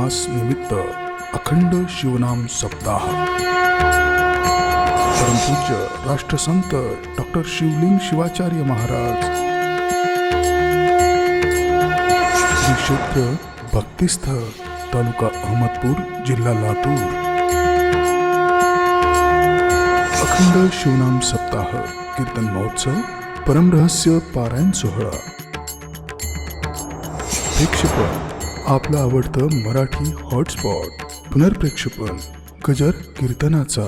मास निमित्त अखंड शिवनाम सप्ताह परमपूज्य राष्ट्रसंत डॉक्टर शिवलिंग शिवाचार्य महाराज श्री क्षेत्र भक्तिस्थळ तालुका अहमदपूर जिल्हा लातूर अखंड शिवनाम सप्ताह कीर्तन महोत्सव परमरहस्य पारायण सोहळा प्रेक्षेपण आपलं आवडतं मराठी हॉटस्पॉट पुनर्प्रेक्षेपण गजर कीर्तनाचा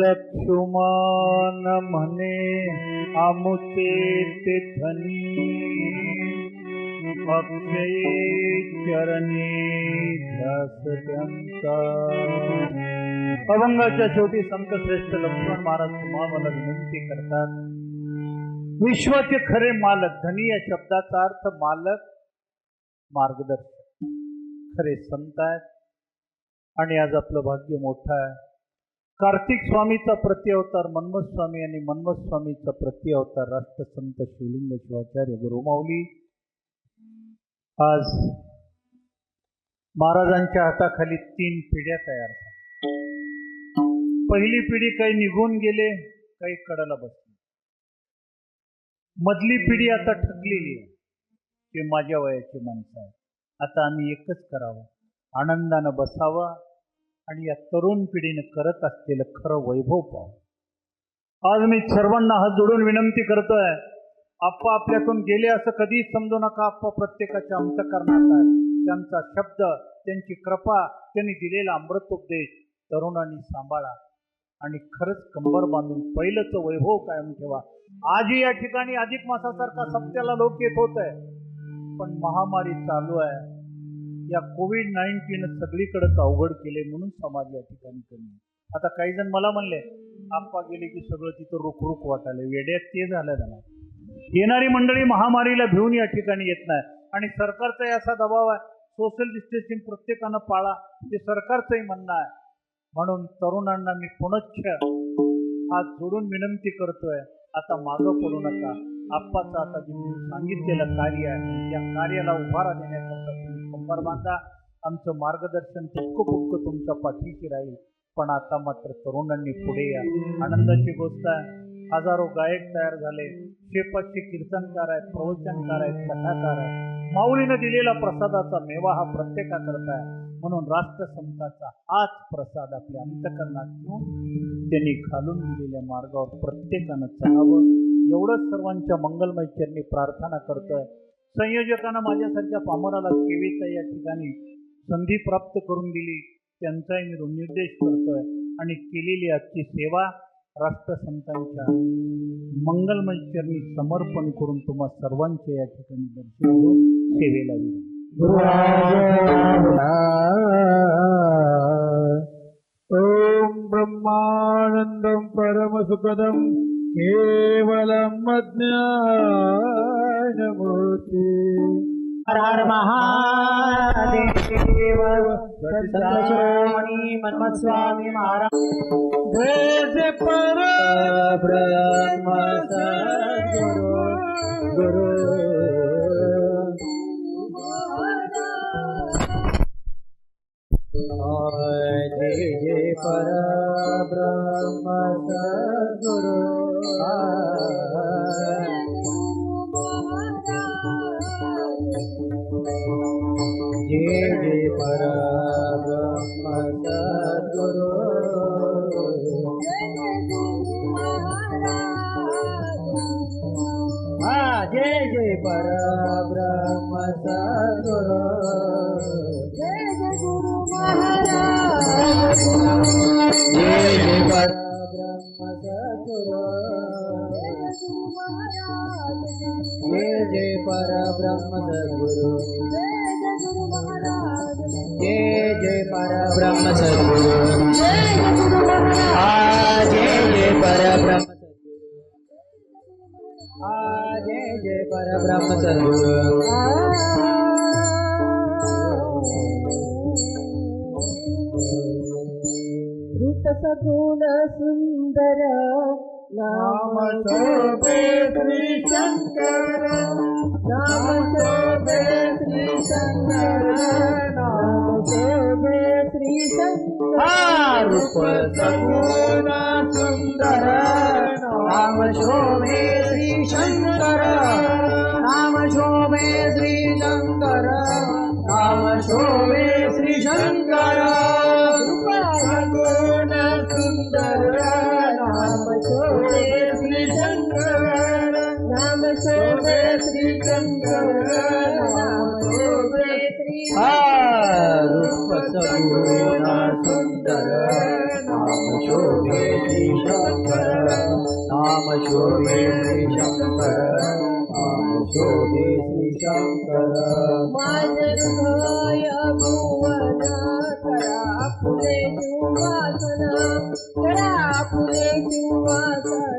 लक्ष्मण म्हणे आमुचे ते धनी अक्षये चरणी ध्यास त्यांचा. अभंगाच्या शेवटी संत श्रेष्ठ लक्ष्मण महाराज तुम्हाला विनंती करतात, विश्वाचे खरे मालक. धनी या शब्दाचा अर्थ मालक, मार्गदर्शक, खरे संत आहेत. आणि आज आपलं भाग्य मोठं आहे. कार्तिक स्वामीचा प्रत्यवतार मन्मथ स्वामी आणि मन्मथ स्वामीचा प्रत्यवतार राष्ट्रसंत शिवलिंग शिवाचार्य गुरुमाऊली आज महाराजांच्या हाताखाली 3 पिढ्या तयार झाल्या. पहिली पिढी काही निघून गेले, काही कडाला बसले. मधली पिढी आता ठकलेली आहे, ते माझ्या वयाची माणसं आहे. आता आम्ही एकच करावं, आनंदानं बसावं आणि या तरुण पिढीने करत असलेलं खरं वैभव पाहू. आज मी सर्वांना हात जोडून विनंती करतोय, आप्पा आपल्यातून गेले असं कधीच समजू नका. आप्पा प्रत्येकाच्या अंतःकरणात आहे. त्यांचा शब्द, त्यांची कृपा, त्यांनी दिलेला अमृतोपदेश तरुणांनी सांभाळा आणि खरंच कंबर बांधून पहिलंच वैभव कायम ठेवा. आजही या ठिकाणी अधिक मासासारखा सप्त्याला लोक येत होत आहे, पण महामारी चालू आहे. या कोविड-19 सगळीकडेच अवघड केले म्हणून समाज या ठिकाणी कमी. आता काही जण मला म्हणले, आप्पा गेले की सगळं तिथं रुखरुख वाटायला. वेड्यात ते झालं ना. येणारी मंडळी महामारीला भिवून या ठिकाणी येत नाही आणि सरकारचाही असा दबाव आहे, सोशल डिस्टन्सिंग प्रत्येकानं पाळा, ते सरकारचंही म्हणणं आहे. म्हणून तरुणांना मी पुनश्च हात जोडून विनंती करतोय, आता मागं पडू नका. आप्पाचं आता जे मी सांगितलेलं कार्य आहे, या कार्याला उभारा देण्याकरता तुम्ही कंबर बांधा. आमचं मार्गदर्शन पुटकं तुमच्या पाठीशी राहील. पण आता मात्र तरुणांनी पुढे या. आनंदाची गोष्ट आहे, हजारो गायक तयार झाले, शेपाचे कीर्तनकार आहेत, प्रवचनकार आहेत, कथाकार आहेत. माऊलीनं दिलेला प्रसादाचा मेवा हा प्रत्येकाकरता आहे. म्हणून राष्ट्रसंताचा हाच प्रसाद आपल्या अंतःकरणात घेऊन त्यांनी घालून दिलेल्या मार्गावर प्रत्येकानं चालावं. एवढंच सर्वांच्या मंगलमय चरणी प्रार्थना करतोय. संयोजकांना माझ्यासारख्या पामराला सेवेचा या ठिकाणी संधी प्राप्त करून दिली त्यांचाही मी ऋणनिर्देश करतोय आणि केलेली आजची सेवा राष्ट्रसंतांच्या मंगलमय चरणी समर्पण करून तुम्हा सर्वांचे या ठिकाणी दर्शन घेऊन सेवेला ओम ब्रह्मानंदम परमसुखदम केवलम अज्ञानमूर्ति हर हर महादेव सदाशिवमणि मन्मथस्वामी महाराज जय परब्रह्म सद्गुरु गुरु जय जय परब्रह्म सद्गुरु जय जय परब्रह्म सद्गुरु जय जय परब्रह्म सद्गुरु जय जय गुरु महाराज जय जय परब्रह्म सद्गुरु जय जय परब्रह्म सद्गुरु जय जय परब्रह्म सद्गुरु जय जय परब्रह्म जय जय परब्रह्म सद्गुरु रूप सगुण सुंदर नाम शोभे श्री शंकर नाम शोभे श्री शंकर नाम शोभे श्री शंकर रूप सगुण सुंदर नाम शोभे श्री शंकर नाम शोभे श्री शंकर नाम शोभे श्री शंकर रूप सगुण सुंदर नाम शोभे श्री शंकर नाम शोभे श्री शंकर नाम शोभे श्री रूप सगुण सुंदर नाम शोभे श्री शंकर नाम शोभे श्री शंकर नाम शोभे श्री शंकर माझे हृदय भुवन करा फुले सुवासन करा फुले सुवासन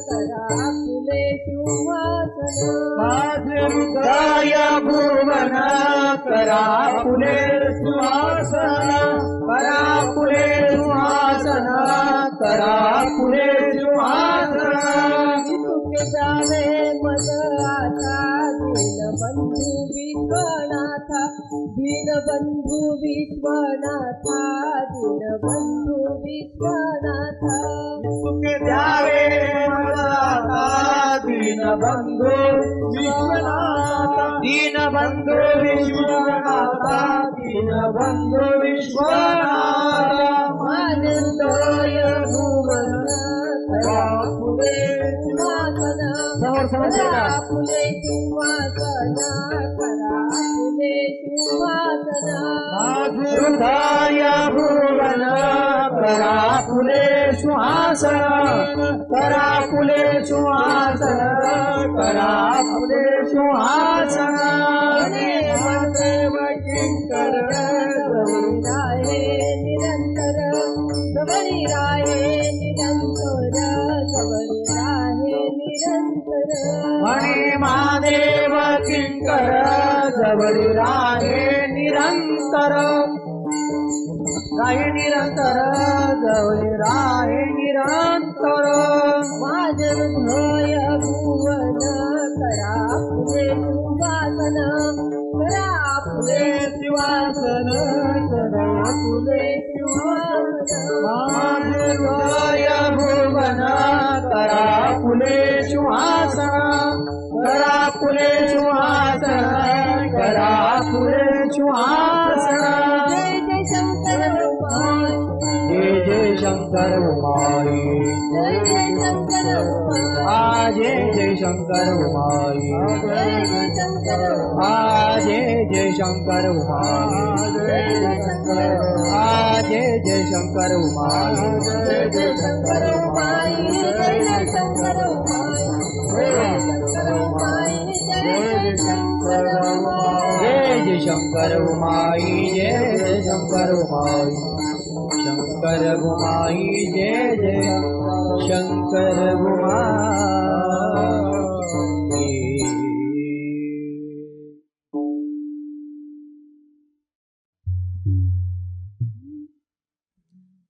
करा फुले सुवासन माझे हृदय भुवन करा फुले सुवासन करा फुले सुवासन करा फुले सुवासन तुके जावे मद आता दीनबंधू विश्वनाथा दीनबंधू विश्वनाथा दीनबंधू विश्वनाथा तुके जावे मद आता दीनबंधू विश्वनाथा दीनबंधू विश्वनाथा दीनबंधू विश्वनाथा आनंदय भुवन करा फुले सुवासन करा फुले सुवासन करा फुले सुवासन हृदय भुवन करा फुले सुहासन करा फुले सुहासन करा फुले सुहासन देव किंकर राहे निरंतर सबरी राहे निरंतर सबरी राहे निरंतर मणि महादेव किंकर सबरी राहे निरंतर राहे निरंतर सबरी राहे निरंतर माझे हृदय भुवन करा फुले सुवासन करा फुले सुवासन करा फुले सुवासन माझे हृदय भुवन करा फुले सुवासन करा फुले सुवासन करा फुले सुवासन जय जय शंकर जय जय शंकर शंकर उमाई जय जय शंकर उमाई जय जय शंकर उमाई जय जय शंकर जय शंकर उमाई जय जय शंकर जय जय शंकर उमाई जय जय शंकर उमाई जय जय शंकर उमाई जय जय शंकर उमाई जय जय शंकर उमाई जय जय शंकर उमाई जय जय शंकर उमाई शंकर उमाई जय जय शंकर उमाई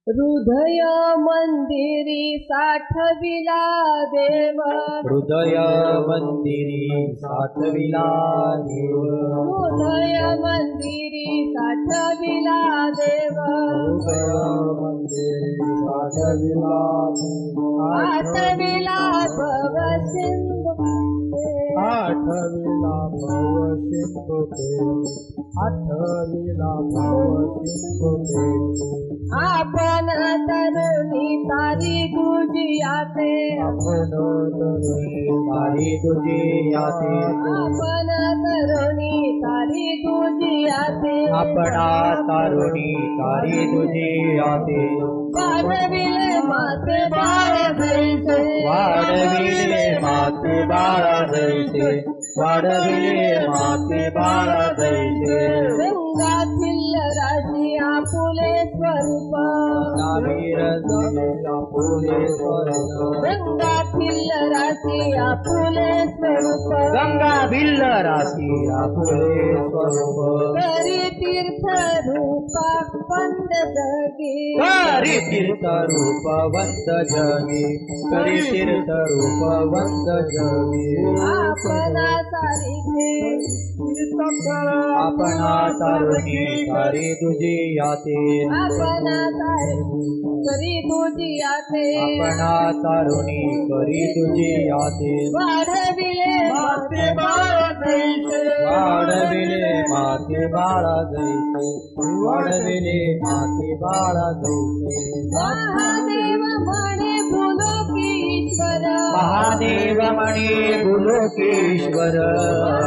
हृदय मंदिरी साठविला देव हृदय मंदिरी साठविला देव हृदय मंदिरी साठविला देव हृदय मंदिरी साठविला आठविला भव सिंधू आठविला भव सिंधू आठविला भव सिंधू आपण तरुणी तारी गुजियाते आपण तारी दुजियाते आपण तरुणी तारी गुजियाते आपणा तारुणी तारी दुजियाते वाढविले माते बाळ जैसे वाढविले माते बाळा जैसे वाढविले माते बाळा जैसे रंगातील राशी आपुले स्वरूप नावीर आपुले स्वरूप रंगातील राशी आपुले स्वरूप गंगा भिल्ल राशी आपुले स्वरूप करी तीर्थ रूपा पंद जगी करी तीर्थ रूप वंत जगी करी तीर्थ रूप वंत जगी आपला सारिखे आपणा तारुणी तारी तुझी याते आपला सारिखे करी तुझी आते आपणा तारुणी करी तुझी याते वाढविले माते बाळ जैसे वाढविले माते बाळा जैसे वाढविले माते बाळा जैसे महादेव म्हणे बोलो की ईश्वर महादेव म्हणे बुलोकेश्वर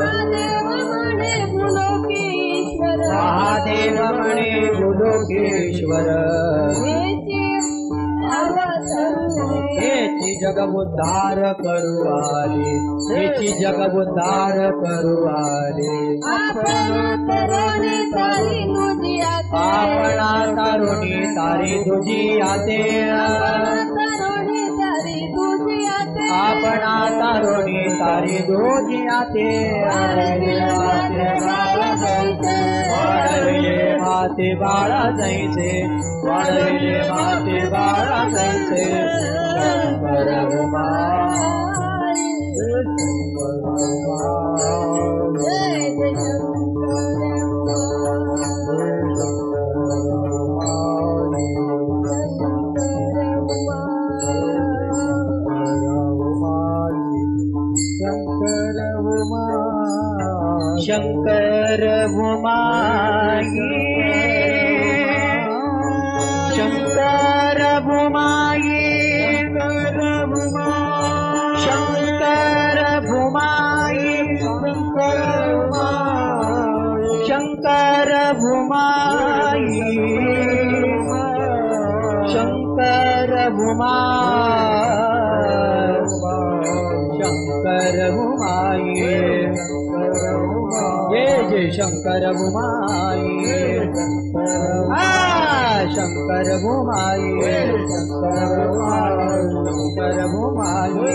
महादेव म्हणे बोलो की ईश्वर महादेव म्हणे बुलोकेश्वर हेची जगबुद्धार करू आले हेची जगबुद्धार करू आले आपण तरुणी तारी तुझी आते आपणा तारुणी तारी तुझी आते तरुणी तारी तुझी आते आपणा तारुणी तारी तुझी आते वाढविले माते बाळा जैसे वाढविले माते बाळा जैसे शंकर उमाई शंकर उमाई जय जय शंकर उमाई शंकर उमाई शंकर उमाई शंकर उमाई शंकर उमाई शंकर उमाई जय जय शंकर उमाई शंकर उमाई शंकर उमाई जय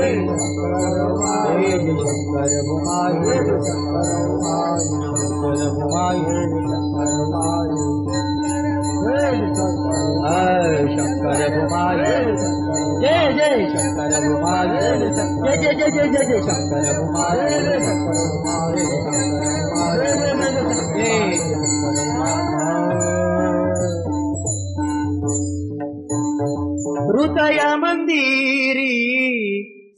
जय शंकर उमाई शंकर उमाई शंकर उमाई जय जय शंकर उमाई जय जय जय जय जय जय शंकर उमाई हृदय मंदिरी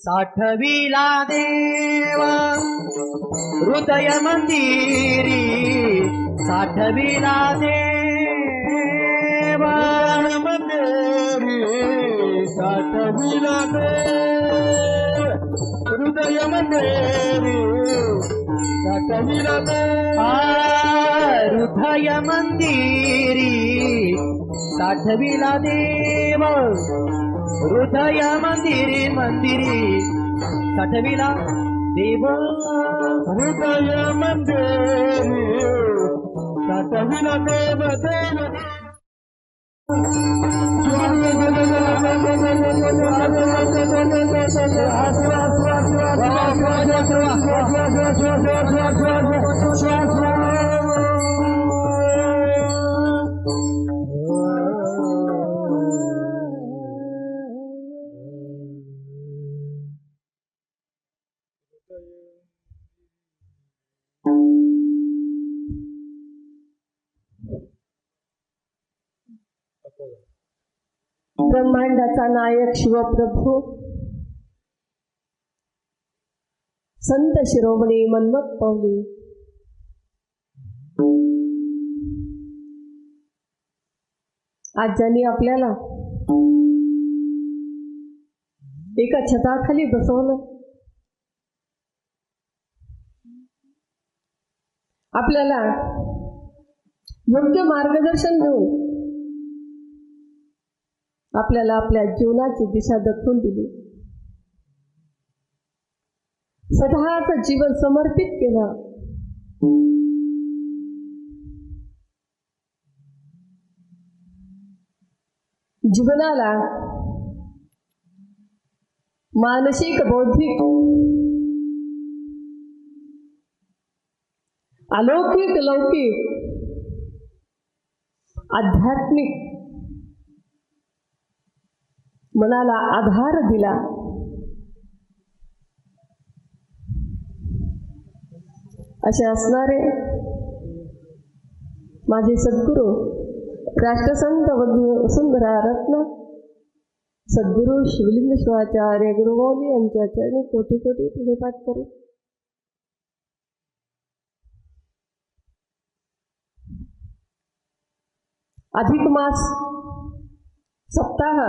साठविला देवा हृदय मंदिरी साठविला देवा मंदिरी साठविला हृदय मंदिरी साठविला हृदय मंदिरी साठविला देव हृदय मंदिरी मंदिरी साठविला देव हृदय मंदिरी साठविला देव देव ब्रह्मांडाचा नायक शिवप्रभू संत शिरोमणी मन्मथ पावली आज ज्यांनी आपल्याला एका छताखाली बसवलं, आपल्याला योग्य मार्गदर्शन देऊन आपल्याला आपल्या जीवनाची दिशा दाखवून दिली, स्वतःचं जीवन समर्पित केलं, जीवनाला मानसिक बौद्धिक अलौकिक लौकिक आध्यात्मिक मनाला आधार दिला. असे असणारे माझे सद्गुरू राष्ट्रसंत वसुंधरा रत्न सद्गुरू शिवलिंग शिवाचार्य गुरुमौली यांच्या चरणी कोटी कोटी प्रणिपात करू. अधिक मास सप्ताह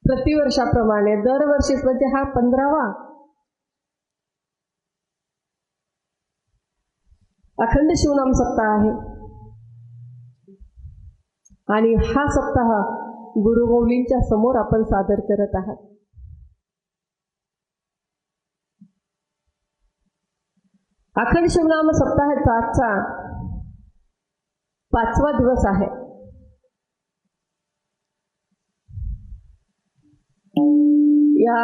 प्रतिवर्षाप्रमाणे दरवर्षी म्हणजे हा 15वा अखंड शिवनाम सप्ताह आहे आणि हा सप्ताह गुरुमौलींच्या समोर आपण सादर करत आहात. अखंड शिवनाम सप्ताहाचा आजचा 5वा दिवस आहे. या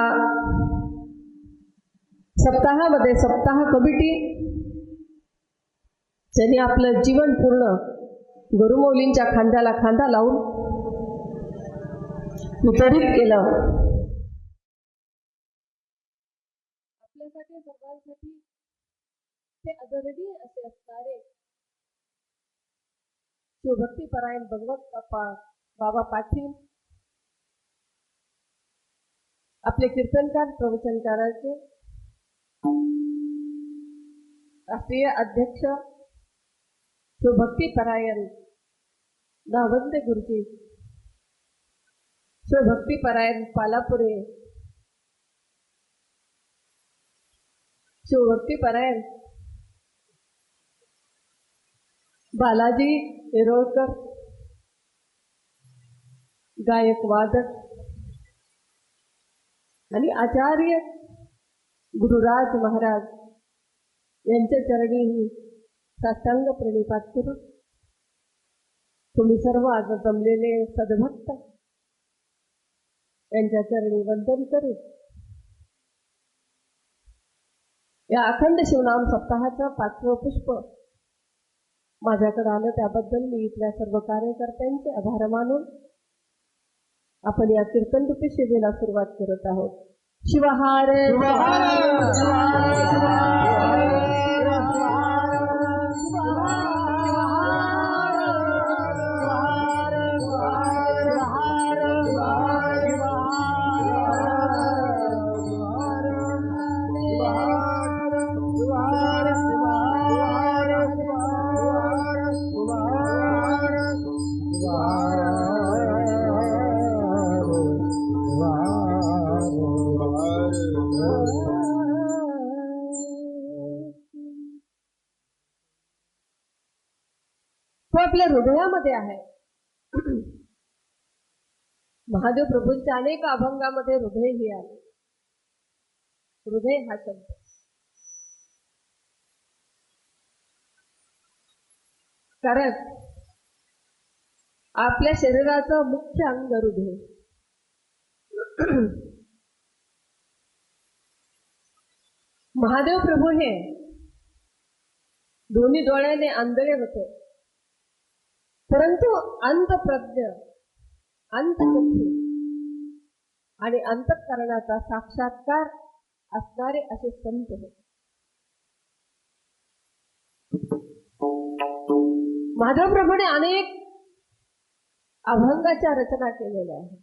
सप्ताहामध्ये सप्ताह कमिटी ज्यांनी आपलं जीवन पूर्ण गुरुमौलींच्या खांद्याला खांदा लावून वितरित केलं, आपल्यासाठी सर्वांसाठी ते अदरणी असे असणारे शिवभक्तीपरायण भगवत बाबा पाटील आपले कीर्तनकार प्रवचनकाराचे राष्ट्रीय अध्यक्ष शिवभक्तीपरायण दावंदे गुरुजी, शिवभक्तीपरायण पालापुरे, शिवभक्तीपरायण बालाजी येरोळकर, गायक वादक आणि आचार्य गुरुराज महाराज यांच्या चरणी साष्टांग प्रणिपात करू. तुम्ही सर्व आज जमलेले सद्भक्त यांच्या चरणी वंदन करू. या अखंड शिवनाम सप्ताहाचं 5वं पुष्प माझ्याकडे आलं त्याबद्दल मी इथल्या सर्व कार्यकर्त्यांचे आभार मानून आपण या कीर्तन रूपी सेवेला सुरुवात करत आहोत. शिवहार तो आपल्या हृदयामध्ये आहे. महादेव प्रभूंच्या अनेक अभंगामध्ये हृदय ही आले. हृदय हा शब्द कारण आपल्या शरीराचं मुख्य अंग हृदय. महादेव प्रभू हे दोन्ही डोळ्याने आंधळे होते, परंतु अंतप्रज्ञ, अंतचक्षु आणि अंतःकरणाचा साक्षात्कार असणारे असे संत होते. माधव प्रभूने अनेक अभंगाच्या रचना केलेल्या आहेत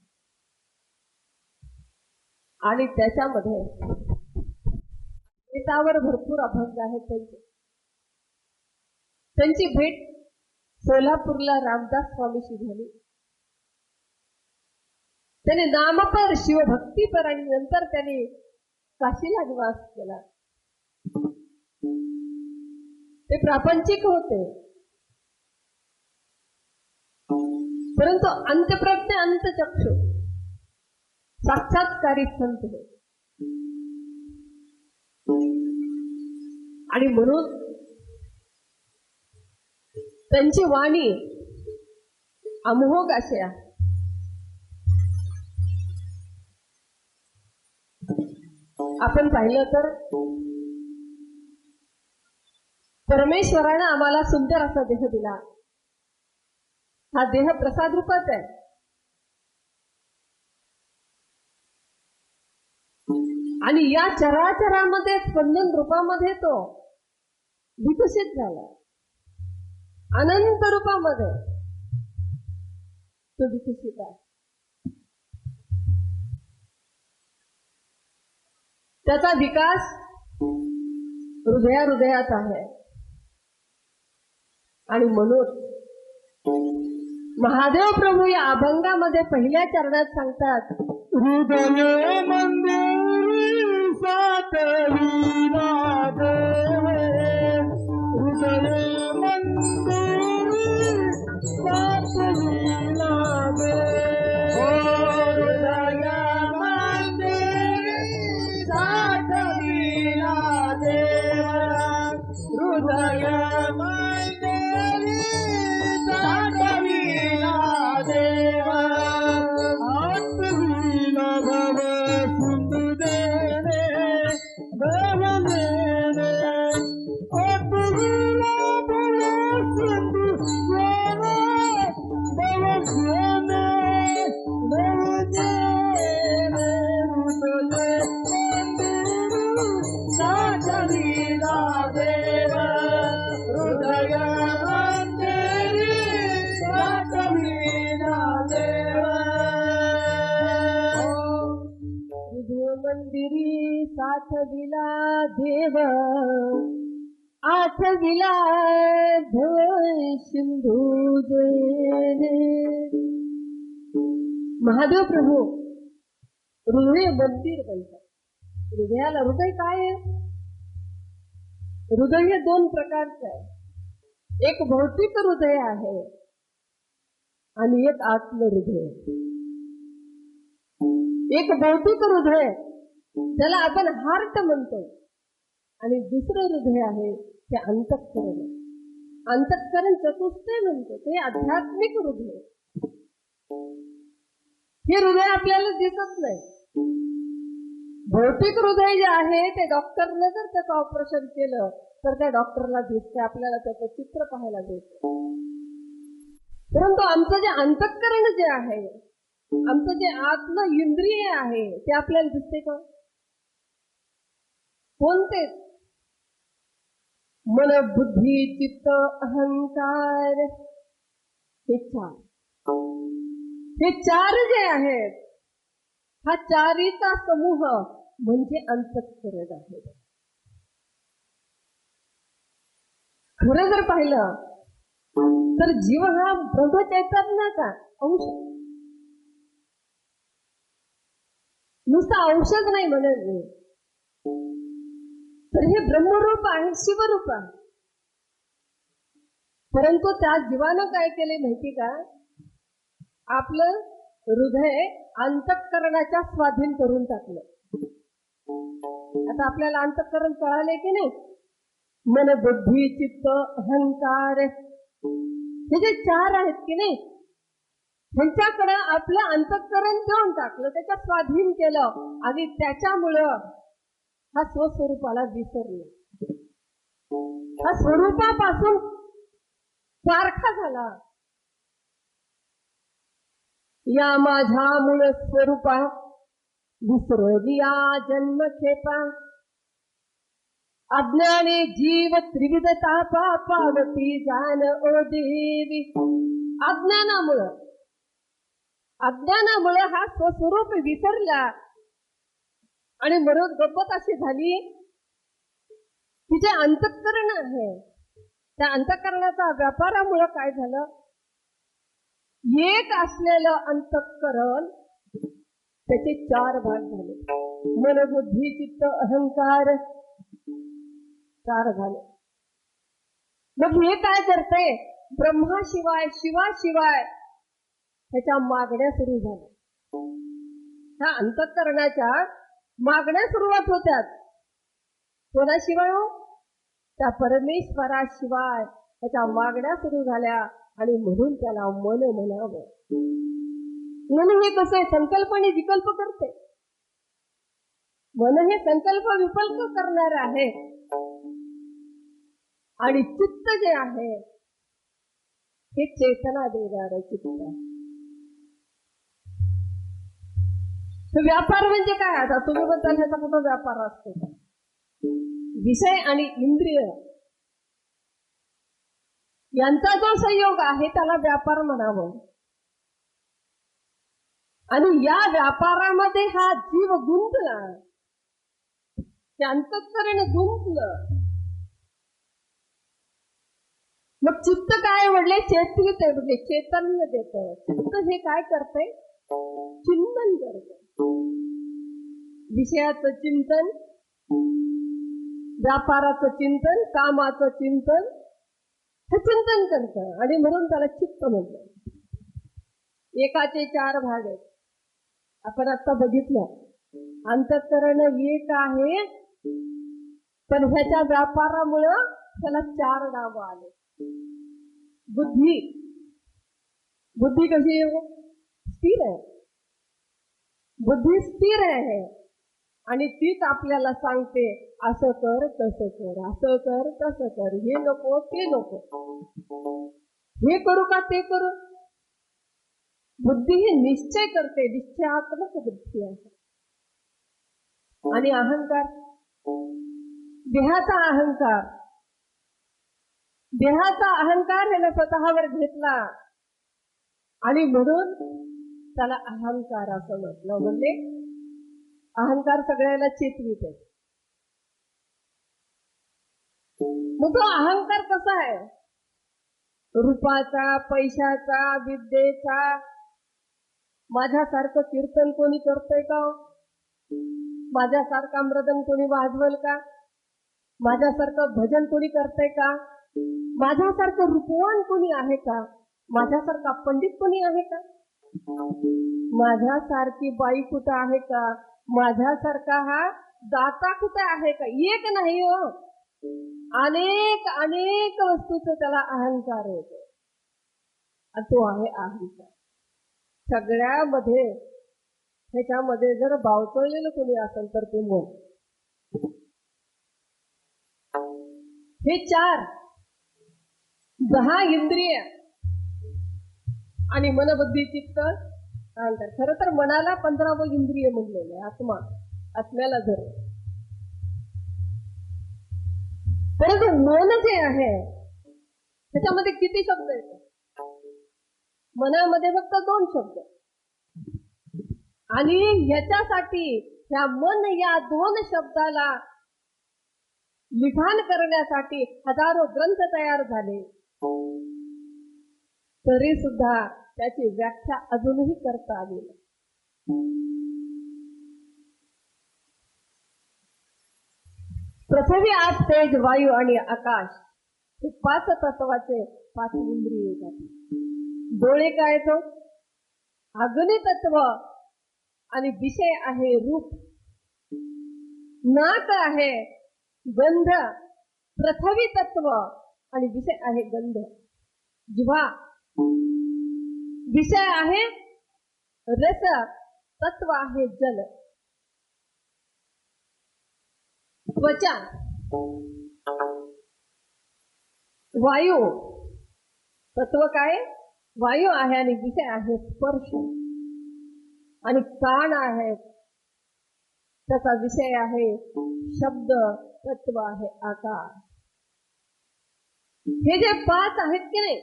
आणि त्याच्यामध्ये गीतावर भरपूर अभंग आहेत त्यांची भेट सोलापूरला रामदास स्वामीशी झाली. त्याने नामपर, शिवभक्तीपर आणि नंतर त्याने काशीला निवास केला. ते प्रापंचिक होते, परंतु अंतप्रज्ञ, अंतचक्षु, साक्षात्कारी संत होते. आणि म्हणून त्यांची वाणी अमोघ अशी आहे. आपण पाहिलं तर परमेश्वरानं आम्हाला सुंदर असा देह दिला. हा देह प्रसाद रूपात आहे. आणि या चराचरामध्ये स्पंदन रूपामध्ये तो विकसित झाला. अनंत रूपामध्ये तो विकसित आहे. त्याचा विकास हृदयात आहे. आणि म्हणून महादेव प्रभू या अभंगामध्ये पहिल्या चरणात सांगतात, हृदय मंदिर सातवीला देव, हृदय मंदिर सातवीला देव, हृदय मंदिर सातवीला देव, हृदय मंदिर सातवीला देव, आठवीला भव सुंदरे भवनेने, आठवीला भव सुंदरे भवनेने, भवनेने हृदय मंदिर सातवीला देव, हृदय मंदिर सातवीला देव, हृदय मंदिरी सातवीला देव, आठवीला भव सिंधू जयने. महादेव प्रभू हृदय मंदिर बनतात. हृदयाला हृदय काय आहे? हृदय हे दोन प्रकारचं आहे. एक भौतिक हृदय आहे आणि एक आत्महृदय. एक भौतिक हृदय त्याला आपण हार्ट म्हणतो आणि दुसरं हृदय आहे ते अंतःकरण. अंतःकरण चतुष्टय म्हणतो, ते आध्यात्मिक हृदय. हे हृदय आपल्याला दिसत नाही. भौतिक हृदय जे आहे ते डॉक्टरने जर त्याचं ऑपरेशन केलं तर त्या डॉक्टरला दिसते, आपल्याला त्याचं चित्र पाहायला दिसतं. परंतु आमचं जे अंतःकरण जे आहे, आमचं जे आत्म इंद्रिय आहे ते आपल्याला दिसते का? कोणते? मन, बुद्धी, चित्त, अहंकार, हे चार जे आहेत, हा चारीचा समूह म्हणजे अंतःकरण आहे. खरं जर पाहिलं तर जीव हा ब्रह्मचैतन्याचा अंश, नुसतं औषध नाही म्हणत मी, तर हे ब्रह्मरूप आहे, शिवरूप आहे. परंतु त्या जीवानं काय केले माहिती का, आपलं हृदय अंतःकरणाच्या स्वाधीन करून टाकलं. आता आपल्याला अंतःकरण कळाले की नाही, मन बुद्धी चित्त अहंकार हे जे चार आहेत की नाही, ह्यांच्याकडे आपलं अंतःकरण देऊन टाकलं, त्याच्या स्वाधीन केलं आणि त्याच्यामुळं हा स्वस्वरूपाला विसरला, हा स्वरूपापासून सारखा झाला. या माझ्या मूळ स्वरूपा विसरलिया जन्मखेपा, अज्ञाने जीव त्रिविध तापा पावती जाण ओ देवी. अज्ञानामुळे हा स्वस्वरूप विसरला आणि म्हणून गप्पत अशी झाली की जे अंतःकरण आहे त्या अंतःकरणाचा व्यापारामुळे काय झालं, एक असलेलं अंतःकरण त्याचे चार भाग झाले. मन बुद्धी चित्त अहंकार चार झाले. मग हे काय करते, ब्रह्माशिवाय शिवाशिवाय ह्याच्या मागण्या सुरू झाल्या. ह्या अंतःकरणाच्या मागण्या सुरुवात होत्यात. कोणाशिवाय हो, त्या परमेश्वराशिवाय ह्याच्या मागण्या सुरू झाल्या आणि म्हणून त्याला मन म्हणावं. मन हे कसं आहे, संकल्पने विकल्प करते. मन हे संकल्प विकल्प करणार आहे आणि चित्त जे आहे हे चेतना देणार चित्त. व्यापार म्हणजे काय, आता तुम्ही म्हणताल ह्याचा कुठं व्यापार असतो का? विषय आणि इंद्रिय यांचा जो संयोग आहे त्याला व्यापार म्हणावं. आणि या व्यापारामध्ये हा जीव गुंतला, ते अंतःकरण गुंतलं. मग चित्त काय म्हणले, चेतवित म्हणजे चैतन्य देतं. चित्त हे काय करते, चिंतन करते. विषयाचं चिंतन, व्यापाराचं चिंतन, कामाचं चिंतन हे चिंतन करतं आणि म्हणून त्याला चित्त म्हणतात. एकाचे चार भाग आहेत. आपण आता बघितलं, अंतःकरण एक आहे पण ह्याच्या व्यापारामुळं त्याला चार नावं आले. बुद्धी, बुद्धी कशी आहे, स्थिर आहे. बुद्धी स्थिर आहे आणि तीच आपल्याला सांगते असं कर तसं कर, असं कर तसं कर, हे नको ते नको, हे करू का ते करू. बुद्धी ही निश्चय करते, निश्चयात्मक बुद्धी आहे. आणि अहंकार, देहाचा अहंकार, देहाचा अहंकार ह्याला स्वतःवर घेतला आणि म्हणून त्याला अहंकार असं म्हटलं. म्हणजे अहंकार सगळ्याला चेतवित आहे. मग तो अहंकार कसा आहे, रूपाचा, पैशाचा, विद्येचा. माझ्यासारखं कीर्तन कोणी करतंय का, माझ्यासारखा मृदंग कोणी वाजवल का, माझ्यासारखं भजन कोणी करतंय का, माझ्यासारखं रूपवान कोणी आहे का, माझ्यासारखा पंडित कोणी आहे का, माझ्यासारखी बाई कुठं आहे का, माझ्यासारखा हा दाता कुठे आहे का. एक नाही हो, अनेक अनेक वस्तूचं त्याला अहंकार होतो. तो आहे अहंकार. सगळ्यामध्ये ह्याच्यामध्ये जर बावचळलेलं कोणी असेल तर ते मन. हे चार 10 इंद्रिय आणि मन बुद्धी चित्त अहंकार. खरं तर मनाला 15वं इंद्रिय म्हणलेलं आहे, आत्मा, आत्म्याला धर. परंतु मन जे आहे त्याच्यामध्ये किती शब्द येतात, मनामध्ये फक्त 2 शब्द. आणि ह्याच्यासाठी ह्या मन या 2 शब्दाला लिखाण करण्यासाठी हजारो ग्रंथ तयार झाले, तरी सुद्धा त्याची व्याख्या अजूनही करता आली नाही. पृथ्वी, आग, तेज, वायू आणि आकाश हे 5 तत्वाचे 5 इंद्रिय येतात. डोळे काय तो अग्नी तत्व आणि विषय आहे रूप. नाक आहे गंध पृथ्वी तत्व आणि विषय आहे गंध. जिव्हा विषय आहे रस, तत्व आहे जल. त्वचा वायू, तत्व काय वायू आहे आणि विषय आहे स्पर्श. आणि कान आहे, त्याचा विषय आहे शब्द, तत्व आहे आकार. हे जे 5 आहेत की नाही,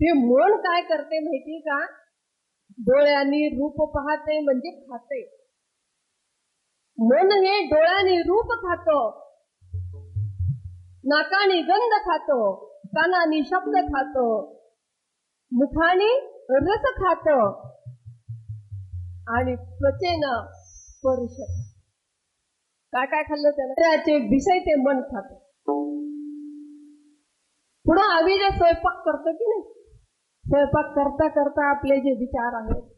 ते मन काय करते माहिती का? डोळ्यांनी रूप पाहते म्हणजे खाते. मन हे डोळ्यांनी रूप खातो, नाकाने गंध खातो, कानाने शब्द खातो, मुखाने रस खातो आणि त्वचेनं स्पर्श. काय काय खाल्लं त्याला? त्याचे विषय ते मन खातं. पुढं आम्ही जे स्वयंपाक करतो की नाही, स्वयंपाक करता करता आपले जे विचार आहेत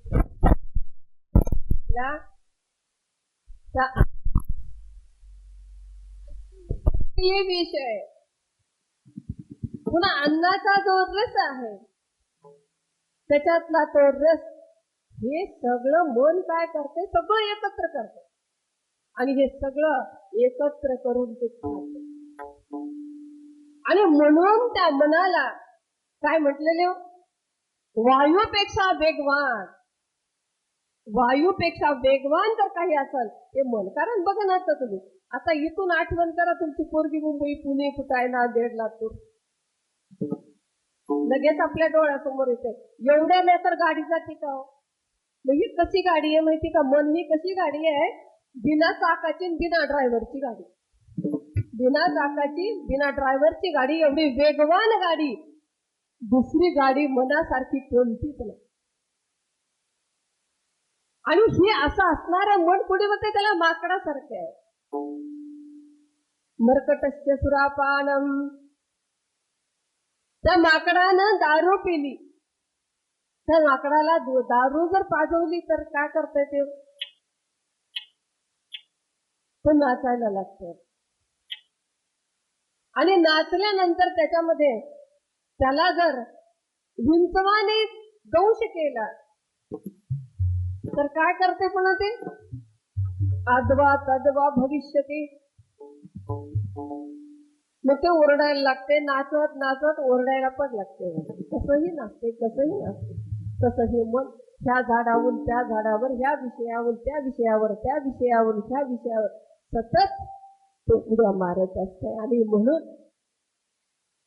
हे विषय, पुन्हा अन्नाचा जो रस आहे त्याच्यातला तो रस, हे सगळं मन काय करते? सगळं एकत्र करते आणि हे सगळं एकत्र करून ते खाते. आणि म्हणून त्या मनाला काय म्हटलेले? वायूपेक्षा वेगवान. वायूपेक्षा वेगवान जर काही असेल ते मन. कारण बघा ना, आता तुम्ही आता इथून आठवण करा, तुमची पोरगी मुंबई, पुणे, कुठे, नांदेड, लातूर, लगेच आपल्या डोळ्यासमोर येते. एवढ्या लेकर गाडी जाते का? मग ही कशी गाडी आहे माहिती का? मन ही कशी गाडी आहे? बिना चाकाची, बिना ड्रायव्हरची गाडी. बिना चाकाची, बिना ड्रायव्हरची गाडी, एवढी वेगवान गाडी दुसरी गाडी मनासारखी कोणतीच नाही. आणि हे असं असणारं मन पुढे होते त्याला माकडासारखे आहे. मर्कटस्य सुरापानम. त्या माकडानं दारू पिली, त्या माकडाला दारू जर पाजवली तर काय करता ते? तो नाचायला लागतो. आणि नाचल्यानंतर त्याच्यामध्ये त्याला जर विंचवाने दंश केला तर काय करते? पुन्हा ते आदवा तदवा भविष्यती. मग ते ओरडायला लागते. नाचत नाचत ओरडायला पण लागते. कसंही नाचते, कसंही नाचते. तसं हे मन ह्या झाडावरून त्या झाडावर, ह्या विषयावर त्या विषयावर, त्या विषयावर ह्या विषयावर सतत तो उड्या मारत असते. आणि म्हणून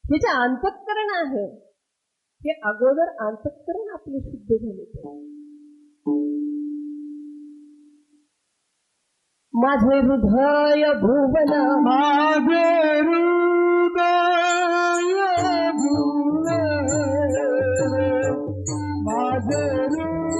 हे जे अंतःकरण आहे, हे अगोदर अंतःकरण आपले शुद्ध झाले. माझे हृदय भुवन, माझे हृदय भुवन, माझे हृदय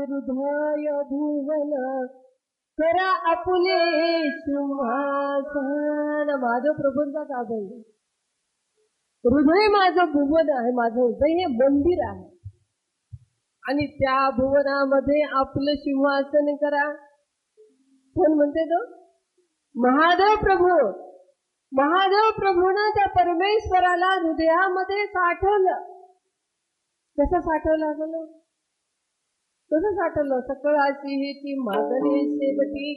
हृदय भुवन करा आपुले सिंहासन. माझं प्रभूंचा काव्य हृदय माझं भुवन आहे, माझं हृदय हे मंदिर आहे आणि त्या भुवनामध्ये आपलं सिंहासन करा. कोण म्हणते तो? महादेव प्रभू. महादेव प्रभूनं त्या परमेश्वराला हृदयामध्ये साठवलं. कसं साठवलं आपलं? कसं साठवलं? सकळाची ही ती मागणी शेवटी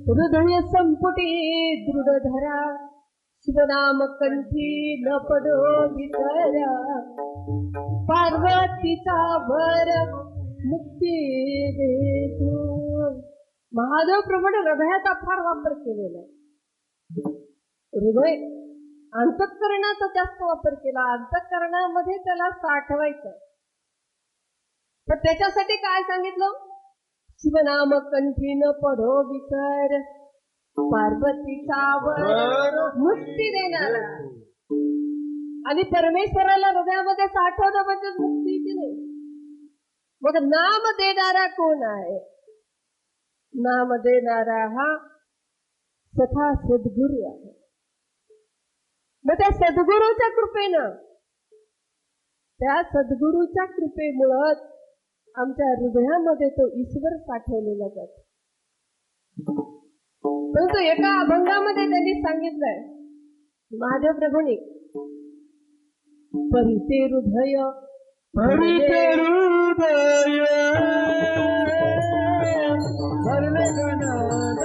हृदय संपुटी दृढ धरा शिवनाम कंठी न पडो विसरा पार्वतीचा वर मुक्ती देतो. महादेव प्रभूने हृदयाचा फार वापर केलेला. हृदय अंतःकरणाचा जास्त वापर केला. अंतःकरणामध्ये त्याला साठवायचं. तर त्याच्यासाठी काय सांगितलं? शिवनाम कंठी न पडो विसर पार्वतीचा वर मुक्ती देणारा. आणि परमेश्वराला हृदयामध्ये साठवणं म्हणजे मुक्तीची नाही. मग नाम देणारा कोण आहे? नाम देणारा हा स्वतः सद्गुरू आहे. मग त्या सद्गुरूच्या कृपेनं, त्या सद्गुरूच्या कृपेमुळं आमच्या हृदयामध्ये तो ईश्वर साठवलेला जातो. परंतु एका अभंगामध्ये त्यांनी सांगितलंय महादेव प्रभूने, परिते हृदय हरिते हृदय भरले गणनाथ.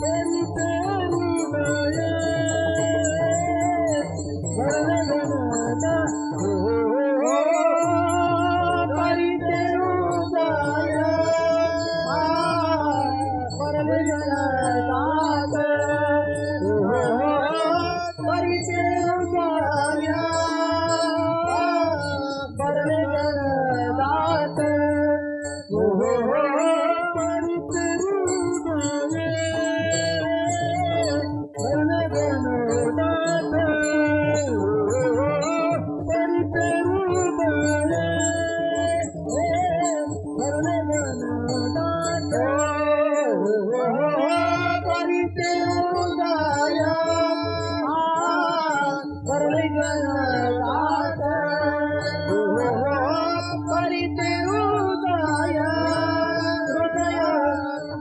हरिते हृदय भरले गणनाथ. हरिते हृदय भरले गणनाथ. हरिते हृदय भरले गणनाथ. हरिते हृदय भरले गणनाथ. हरिते हृदय भरले गणनाथ. हरिते हृदय भरले गणनाथ. हरिते हृदय हृदय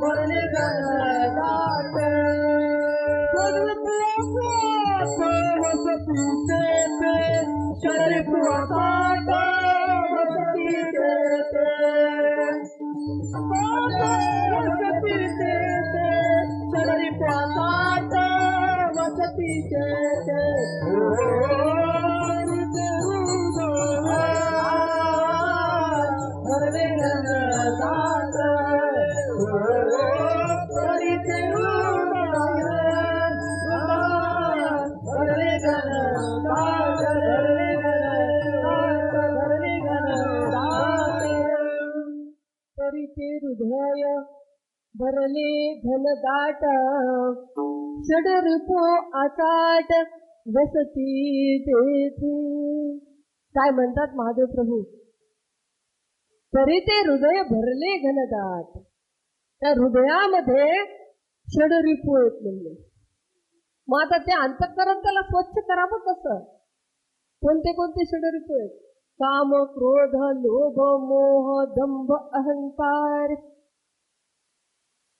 भरले गणनाथ. वसतीचे ते शरीफ वासात वसतीचे ते वसतीचे ते शरीफ वासात वसतीचे ते. भरले गणनाथ. हरिते हृदय भरले गणनाथ. भरले गणनाथ. भरले गणनाथ. परिते हृदय भरले घनदाट षडरूपो आचाट वसती तेथे. काय म्हणतात महादेव प्रभू? परिते हृदय भरले घनदाट. त्या हृदयामध्ये षडरिपू आहेत म्हणले. मग आता ते अंतःकरण त्याला स्वच्छ करावं कसं? कोणते कोणते षडरिपू आहेत? काम, क्रोध, लोभ, मोह, दंभ, अहंकार.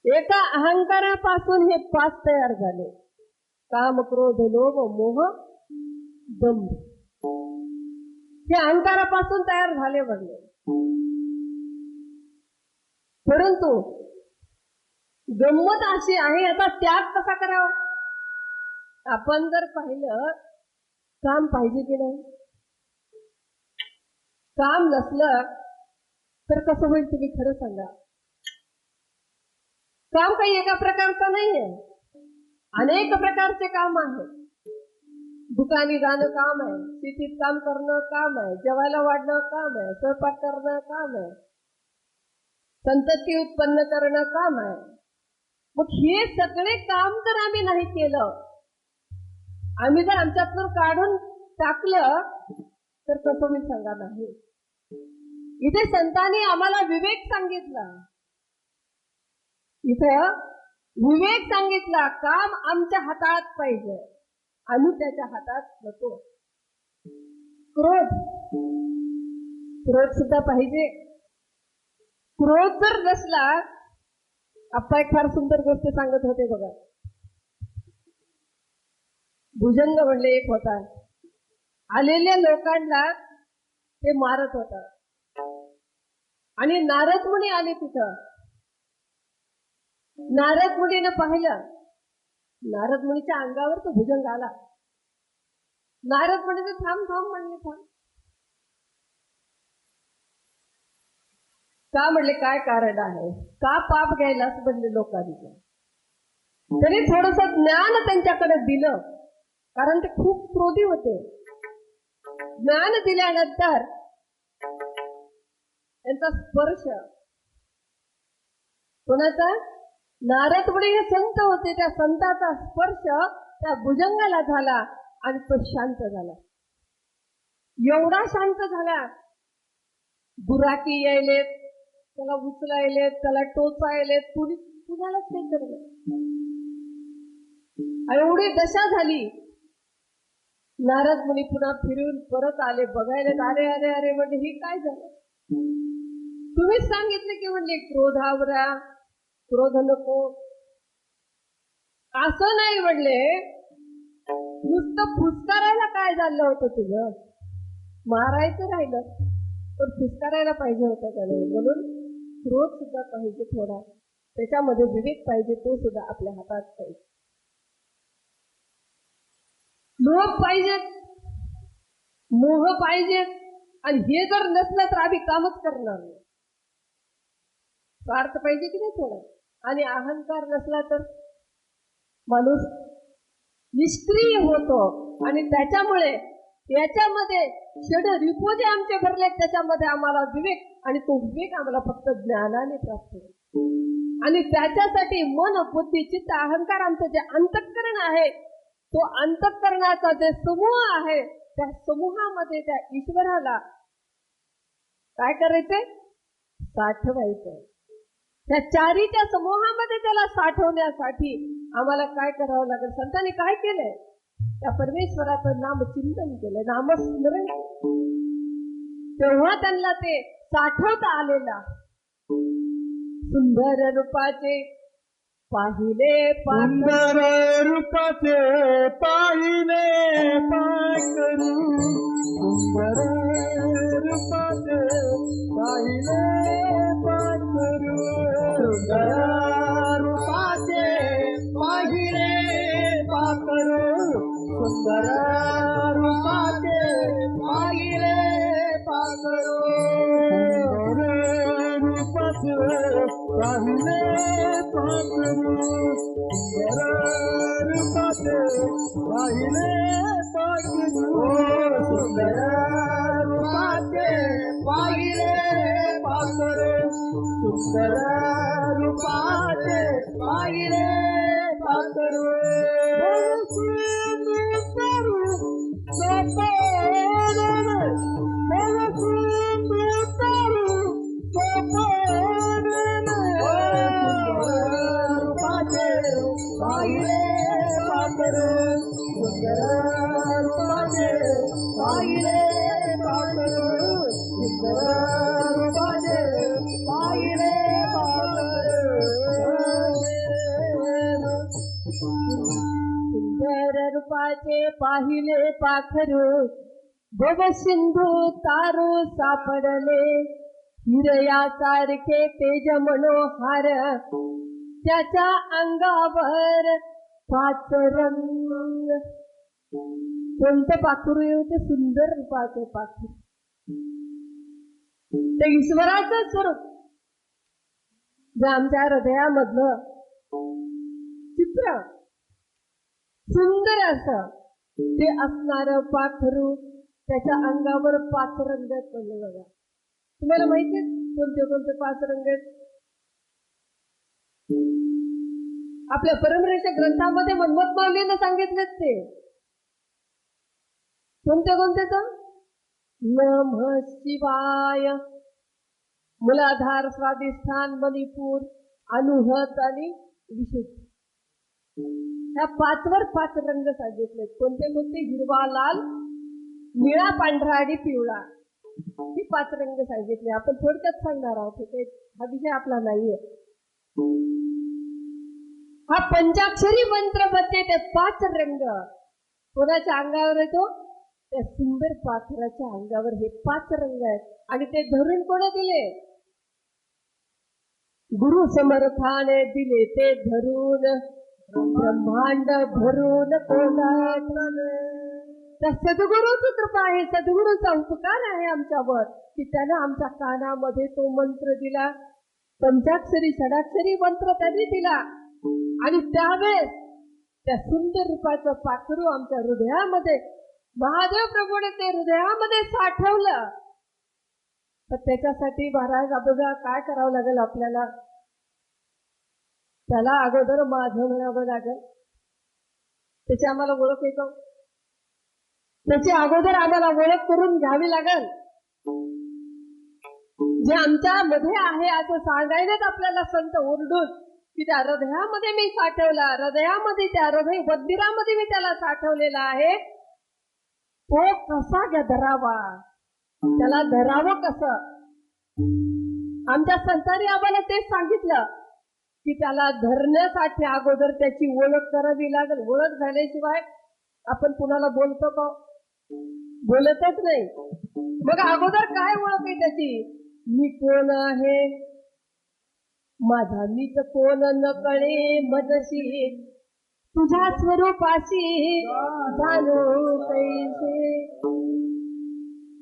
एका अहंकारापासून हे 5 तयार झाले. काम, क्रोध, लोभ, मोह, दंभ. हे अहंकारापासून तयार झाले म्हणले. परंतु गंमत अशी आहे, आता त्याग कसा करावा? आपण जर पाहिलं, काम पाहिजे की नाही? काम नसलं तर कसं होईल? तुम्ही खरं सांगा. काम काही एका प्रकारचं नाहीये, अनेक प्रकारचे काम आहे. दुकानी जाणं काम आहे, शेतीत काम करणं काम आहे, जेवायला वाढणं काम आहे, स्वयंपाक करणं काम आहे, संतती उत्पन्न करणं काम आहे. मग हे सगळे काम जर आम्ही नाही केलं, आम्ही जर आमच्यातून काढून टाकलं, तर कसं मी सांगा नाही. इथे संतांनी आम्हाला विवेक सांगितला. इथं विवेक सांगितला. काम आमच्या हातात पाहिजे, आम्ही त्याच्या हातात नको. क्रोध सुद्धा पाहिजे. क्रोध जर नसला, आप्पा एक फार सुंदर गोष्ट सांगत होते बघा. भुजंग म्हणले एक होता, आलेल्या लोकांना ते मारत होता आणि नारद मुनी आले तिथं. नारद मुनीनं पाहिलं. नारद मुनीच्या अंगावर तो भुजंग आला. नारद मुनीने थांब थांब म्हणले. थांब का म्हणले? काय कारण आहे? का पाप घ्यायलाच म्हणले लोकांनी? तरी थोडस ज्ञान त्यांच्याकडे दिलं, कारण ते खूप क्रोधी होते. ज्ञान दिल्यानंतर त्यांचा स्पर्श कोणाचा? नारद मुनी हे संत होते. त्या संताचा स्पर्श त्या भुजंगाला झाला आणि तो शांत झाला. एवढा शांत झाला, गुराकी यायलेत, त्याला उचलायलेत, त्याला टोचायलेत, कुणालाच काही करत. एवढी दशा झाली. नारद मुनी पुन्हा फिरून परत आले, बघायला. अरे अरे अरे म्हणजे हे काय झालं? तुम्हीच सांगितले की म्हणले क्रोधावर क्रोध नको. असं नाही म्हणले. नुसतं फुसकारायला काय झालं होतं तुझं? मारायचं राहिलं तर फुसकारायला पाहिजे होतं का नाही? म्हणून क्रोध सुद्धा पाहिजे थोडा, त्याच्यामध्ये विवेक पाहिजे, तो सुद्धा आपल्या हातात पाहिजे. लोभ पाहिजेत, मोह पाहिजेत, आणि हे जर नसलं तर आम्ही कामच करणार नाही. स्वार्थ पाहिजे की नाही थोडा, आणि अहंकार नसला तर माणूस निष्क्रिय होतो. आणि त्याच्यामुळे याच्यामध्ये षड रिपू जे आमचे भरले, त्याच्यामध्ये आम्हाला विवेक, आणि तो विवेक आम्हाला फक्त ज्ञानाने प्राप्त होतो. आणि त्याच्यासाठी मन, बुद्धी, चित्त, अहंकार, आमचं जे अंतःकरण आहे, तो अंतःकरणाचा जे समूह आहे, त्या समूहामध्ये त्या ईश्वराला काय करायचंय? साठवायचंय. त्या चारीच्या समूहामध्ये त्याला साठवण्यासाठी आम्हाला काय करावं लागेल? संतांनी काय केलंय? त्या परमेश्वराचं नाम चिंतन केलं, नामस्मरण. तेव्हा त्यांना ते साठवता आलेला. सुंदर रूपाचे पाहिले सुंदर रूपाचे पाहिले पाखरू, सुंदर रूपाचे पाहिले पाखरू, सुंदर रूपाचे पाहिले पाखरू, सुंदर रूपाचे पाहिले पाखरू, सुंदर रूपाचे पाहिले पाखरू, सुंदर रूपाचे पाहिले पाखरू, सुंदर रूपाचे पाहिले पाखरू, सुंदर रूपाचे पाहिले पाखरू, सुंदर रूपाचे पाहिले पाखरू, भव सिंधू तारू सापडले, हिरयासारखे तेज मनोहार, त्याच्या अंगावर पाच रंग. कोणतं पाखरू होते? सुंदर रूपाचे पाखरू. ते ईश्वराचं स्वरूप जे आमच्या हृदयामधलं चित्र सुंदर असं ते असणार पाखरू, त्याच्या अंगावर पाच रंग पडले. बघा, तुम्हाला माहिती कोणते कोणते पाच रंग? आपल्या परंपरेच्या ग्रंथामध्ये मन्मथ माऊलीनं सांगितलेत ते. कोणते कोणते? तर नमः शिवाय. मूलाधार, स्वाधिष्ठान, मणिपूर, अनुहत आणि विशुद्ध. ह्या 5वर 5 रंग सांगितले. कोणते कोणते? हिरवा, लाल, निळा, पांढरा आणि पिवळा. ही 5 रंग सांगितले. आपण थोडक्यात सांगणार आहोत. हा विषय आपला नाहीये. हा पंचाक्षरी मंत्र मध्ये ते 5 रंग कोणाच्या अंगावर येतो? त्या सुंदर पाखराच्या अंगावर हे 5 रंग आहेत. आणि ते धरून कोण दिले? गुरु समर्थाने दिले. ते धरून ब्रह्मांड भरून कोलाट. त्या सद्गुरूची कृपा आहे, सद्गुरूचा उपकार आहे आमच्यावर की त्यानं आमच्या कानामध्ये तो मंत्र दिला. पंचाक्षरी षडाक्षरी मंत्र त्यांनी दिला. आणि त्यावेळेस त्या सुंदर रूपाचं पाखरू आमच्या हृदयामध्ये महादेव प्रभूने ते हृदयामध्ये साठवलं. तर त्याच्यासाठी महाराज बघा काय करावं लागेल आपल्याला. त्याला अगोदर माझं म्हणावं लागेल. त्याची आम्हाला ओळख येतो. त्याची अगोदर आम्हाला ओळख करून घ्यावी लागेल. जे आमच्या मध्ये आहे असं सांगायलाच आपल्याला संत ओरडून की त्या हृदयामध्ये मी साठवला, हृदयामध्ये त्या हृदय मंदिरामध्ये मी त्याला साठवलेला आहे. तो कसा धरावा, त्याला धरावं कसं. आमच्या संतांनी आम्हाला तेच सांगितलं की त्याला धरण्यासाठी अगोदर त्याची ओळख करावी लागेल. ओळख झाल्याशिवाय आपण कुणाला बोलतो का? बोलतच नाही. मग अगोदर काय ओळख आहे त्याची? मी कोण आहे, माझा मीच कोण न कळे मजशी, तुझ्या स्वरूपाशी जाणो कैसे.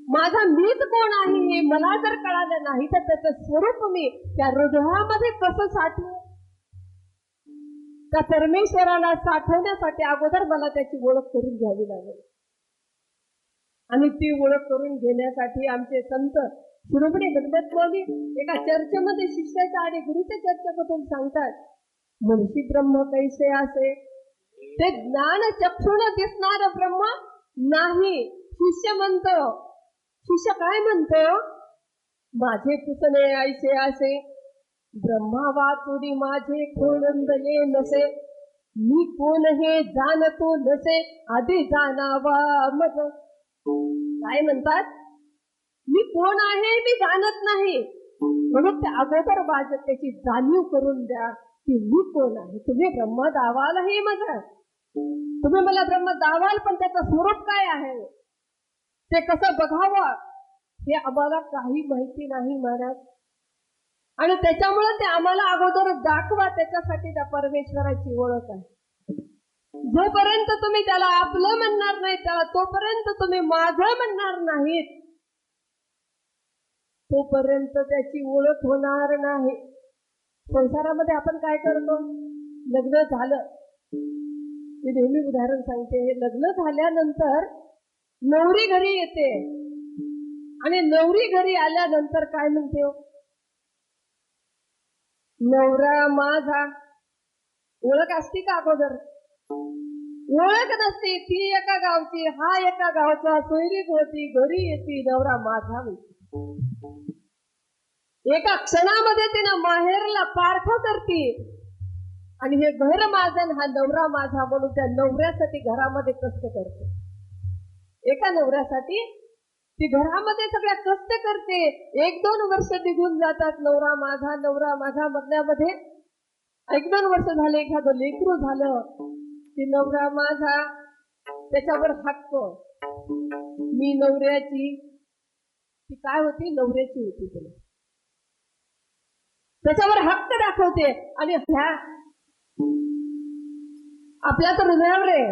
माझा मीच कोण आहे हे मला जर कळालं नाही तर त्याचं स्वरूप मी त्या हृदयामध्ये कसं साठवू? त्या परमेश्वराला साठवण्यासाठी अगोदर मला त्याची ओळख करून घ्यावी लागेल. आणि ती ओळख करून घेण्यासाठी आमचे संत शिरोमणी गणपत स्वामी एका चर्चेमध्ये शिष्याच्या आणि गुरुच्या चर्चेमधून सांगतात, मुळशी ब्रह्म कैसे असे. ते ज्ञान चक्षुण दिसणार ब्रह्म नाही. शिष्य म्हणतो, शिष्य काय म्हणतो? माझे पुतणे ऐसे असे, ब्रह्मा वाचुरी माझे खोळंबले नसे. मी कोण हे जाणतो नसे, आधी जाणावा मग. काय म्हणतात? मी कोण आहे मी जाणत नाही, म्हणून ते अगोदर त्याची जाणीव करून द्या की मी कोण आहे. तुम्ही ब्रह्म दावाल हे माझं, तुम्ही मला ब्रह्म दावाल, पण त्याचं स्वरूप काय आहे, ते कसं बघावं हे आम्हाला काही माहिती नाही महाराज. आणि त्याच्यामुळे ते आम्हाला अगोदर दाखवा. त्याच्यासाठी त्या परमेश्वराची ओळख आहे. जोपर्यंत तुम्ही त्याला आपलं म्हणणार नाही, त्याला तोपर्यंत तुम्ही माझं म्हणणार नाहीत, तोपर्यंत त्याची ओळख होणार नाही. संसारामध्ये आपण काय करतो? लग्न झालं, मी नेहमी उदाहरण सांगते, लग्न झाल्यानंतर नवरी घरी येते आणि नवरी घरी आल्यानंतर काय म्हणते? नवरा माझा. ओळख असती का अगोदर? ओळख नसते. ती एका गावची, हा एका गावचा, सोयरीक होती, घरी येते, नवरा माझा होती. एका क्षणामध्ये तिनं माहेरला पार्थ करते आणि हे घर माझं, हा नवरा माझा म्हणून त्या नवऱ्यासाठी घरामध्ये कष्ट करते. एका नवऱ्यासाठी ती घरामध्ये सगळ्या कष्ट करते. 1-2 वर्ष निघून जातात. नवरा माझा मधल्यामध्ये 1-2 वर्ष झाले, एखादं लेकरू झालं की नवरा माझा, त्याच्यावर हक्क. मी नवऱ्याची, ती काय होती? नवऱ्याची होती. तुला त्याच्यावर हक्क दाखवते. आणि ह्या आपल्या तर हृदयावर आहे.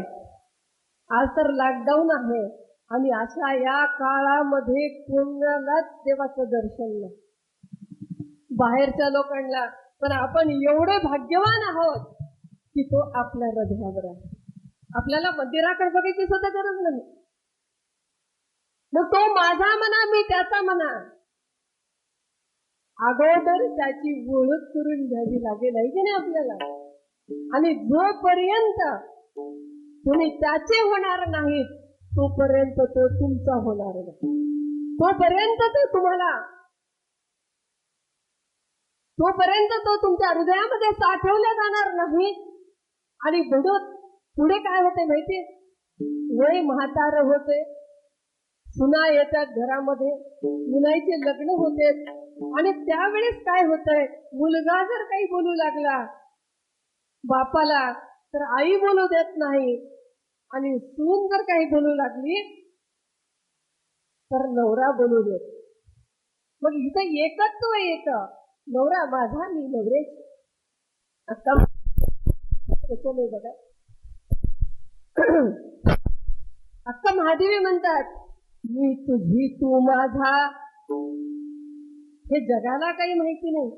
आज तर लॉकडाऊन आहे आणि अशा या काळामध्ये कोणालाच देवाचं दर्शन नाही, बाहेरच्या लोकांना. पण आपण एवढे भाग्यवान आहोत की तो आपल्या हृदयावर आहे. आपल्याला मंदिराकडे बघायची सुद्धा गरज नाही. मग तो माझा म्हणा, मी त्याचा म्हणा, अगोदर त्याची ओळख करून घ्यावी लागेल आहे की नाही आपल्याला. आणि जोपर्यंत तुम्ही त्याचे होणार नाहीत तोपर्यंत तो तुमचा होणार नाही. तोपर्यंत तो तुमच्या हृदयामध्ये साठवला जाणार नाही. आणि पुढे काय होते माहिती, वय म्हातार होते, सुना येतात घरामध्ये, मुलाचे लग्न होते. आणि त्यावेळेस काय होतंय, मुलगा जर काही बोलू लागला बापाला तर आई बोलू देत नाही. आणि सून जर काही बोलू लागली तर नवरा बोलू देत. मग इथं एकत्व येतं, नवरा माझा मी नवऱ्याची. आता आहे बघा, अक्का महादेवी म्हणतात, मी तुझी तू माझा. हे जगाला काही माहिती नाही,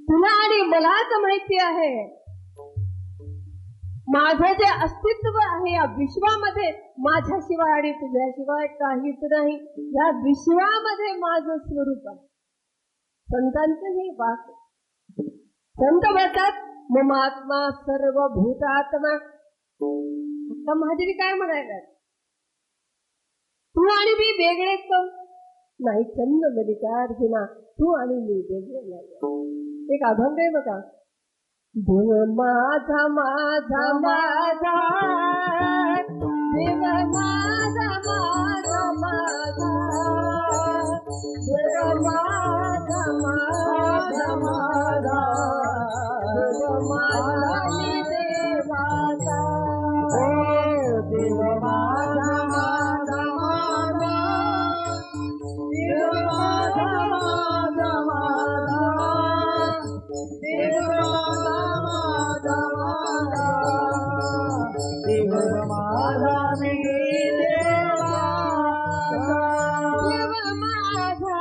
तुला आणि मलाच माहिती आहे. माझं जे अस्तित्व आहे या विश्वामध्ये, माझ्याशिवाय आणि तुझ्याशिवाय काहीच नाही. या विश्वामध्ये माझं स्वरूप आहे. संतांचं हे वाक, संत म्हणतात ममात्मा सर्व भूतात्मा. आता महादेवी काय म्हणायला, तू आणि मी वेगळे नाही. चंद मल्लिकार्जुना, तू आणि मी वेगळे नाही. एक अभंग आहे बघा, देव माझा माझा माझा, देव माझा माझा माझा, देव माझा माझा माझा, देव माझा मी देवाचा. ओ देव माझा माझा माझा, देव माझा माझा माझा, देव माझा माझा, देव माझा मी देवाचा. देव माझा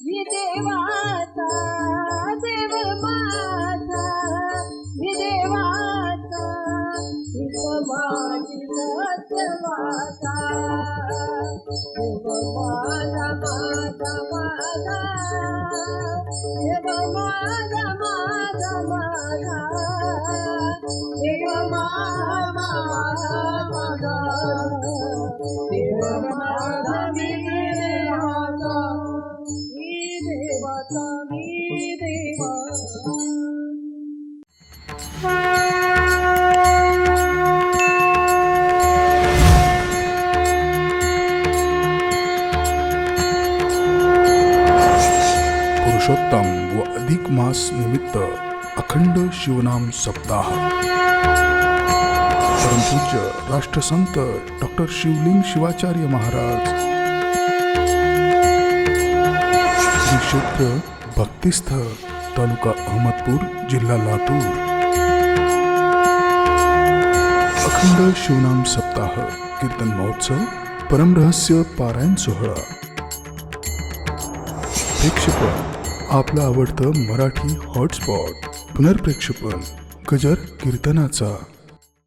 मी देवाचा, देव माझा मी देवाचा, देव माझी सत्यवाचा. देव माझा माझा माझा, देव माझा माझा माझा, देव माझा माझा, देव माझा मी देवाचा, मी देवाचा, मी देवाचा. पुरुषोत्तम व अधिक मास निमित्त अखंड शिवनाम सप्ताह. परमपूज्य राष्ट्रसंत डॉक्टर शिवलिंग शिवाचार्य महाराज, श्री क्षेत्र भक्तिस्थ, तालुका अहमदपूर, जिल्हा लातूर. अखंड शिवनाम सप्ताह कीर्तन महोत्सव, परमरहस्य पारायण सोहळा. प्रेक्षेपण आपलं आवडतं मराठी हॉटस्पॉट. पुनर्प्रेक्षेपण गजर कीर्तनाचा.